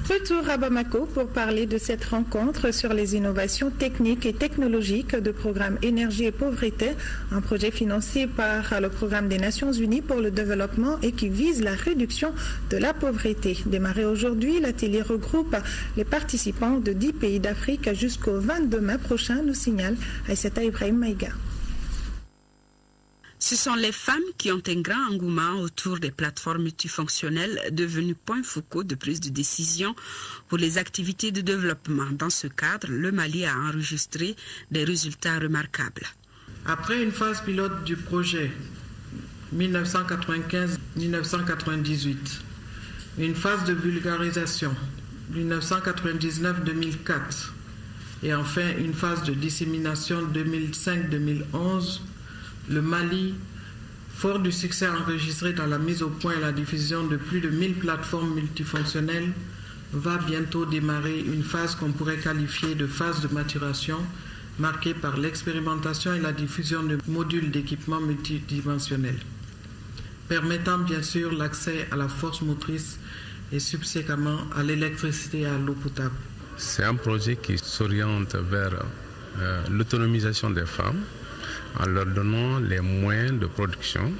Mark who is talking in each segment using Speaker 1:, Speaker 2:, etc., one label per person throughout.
Speaker 1: Retour à Bamako pour parler de cette rencontre sur les innovations techniques et technologiques du programme Énergie et Pauvreté, un projet financé par le programme des Nations Unies pour le développement et qui vise la réduction de la pauvreté. Démarré aujourd'hui, l'atelier regroupe les participants de 10 pays d'Afrique jusqu'au 22 mai prochain, nous signale Aïssata Ibrahim Maïga.
Speaker 2: Ce sont les femmes qui ont un grand engouement autour des plateformes multifonctionnelles devenues point focaux de prise de décision pour les activités de développement. Dans ce cadre, le Mali a enregistré des résultats remarquables.
Speaker 3: Après une phase pilote du projet 1995-1998, une phase de vulgarisation 1999-2004 et enfin une phase de dissémination 2005-2011, le Mali, fort du succès enregistré dans la mise au point et la diffusion de plus de 1000 plateformes multifonctionnelles, va bientôt démarrer une phase qu'on pourrait qualifier de phase de maturation, marquée par l'expérimentation et la diffusion de modules d'équipement multidimensionnels, permettant bien sûr l'accès à la force motrice et subséquemment à l'électricité et à l'eau potable.
Speaker 4: C'est un projet qui s'oriente vers l'autonomisation des femmes, en leur donnant les moyens de production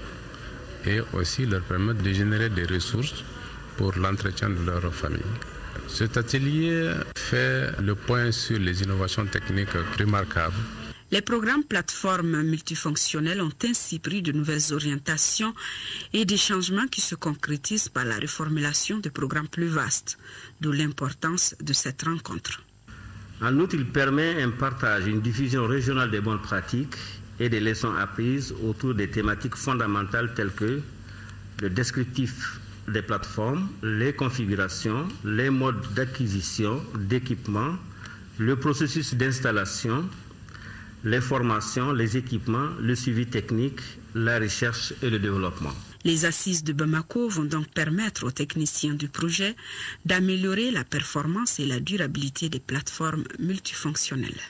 Speaker 4: et aussi leur permettre de générer des ressources pour l'entretien de leur famille. Cet atelier fait le point sur les innovations techniques remarquables.
Speaker 2: Les programmes plateformes multifonctionnelles ont ainsi pris de nouvelles orientations et des changements qui se concrétisent par la reformulation de programmes plus vastes, d'où l'importance de cette rencontre.
Speaker 5: En outre, il permet un partage, une diffusion régionale des bonnes pratiques et des leçons apprises autour des thématiques fondamentales telles que le descriptif des plateformes, les configurations, les modes d'acquisition, d'équipement, le processus d'installation, les formations, les équipements, le suivi technique, la recherche et le développement.
Speaker 2: Les assises de Bamako vont donc permettre aux techniciens du projet d'améliorer la performance et la durabilité des plateformes multifonctionnelles.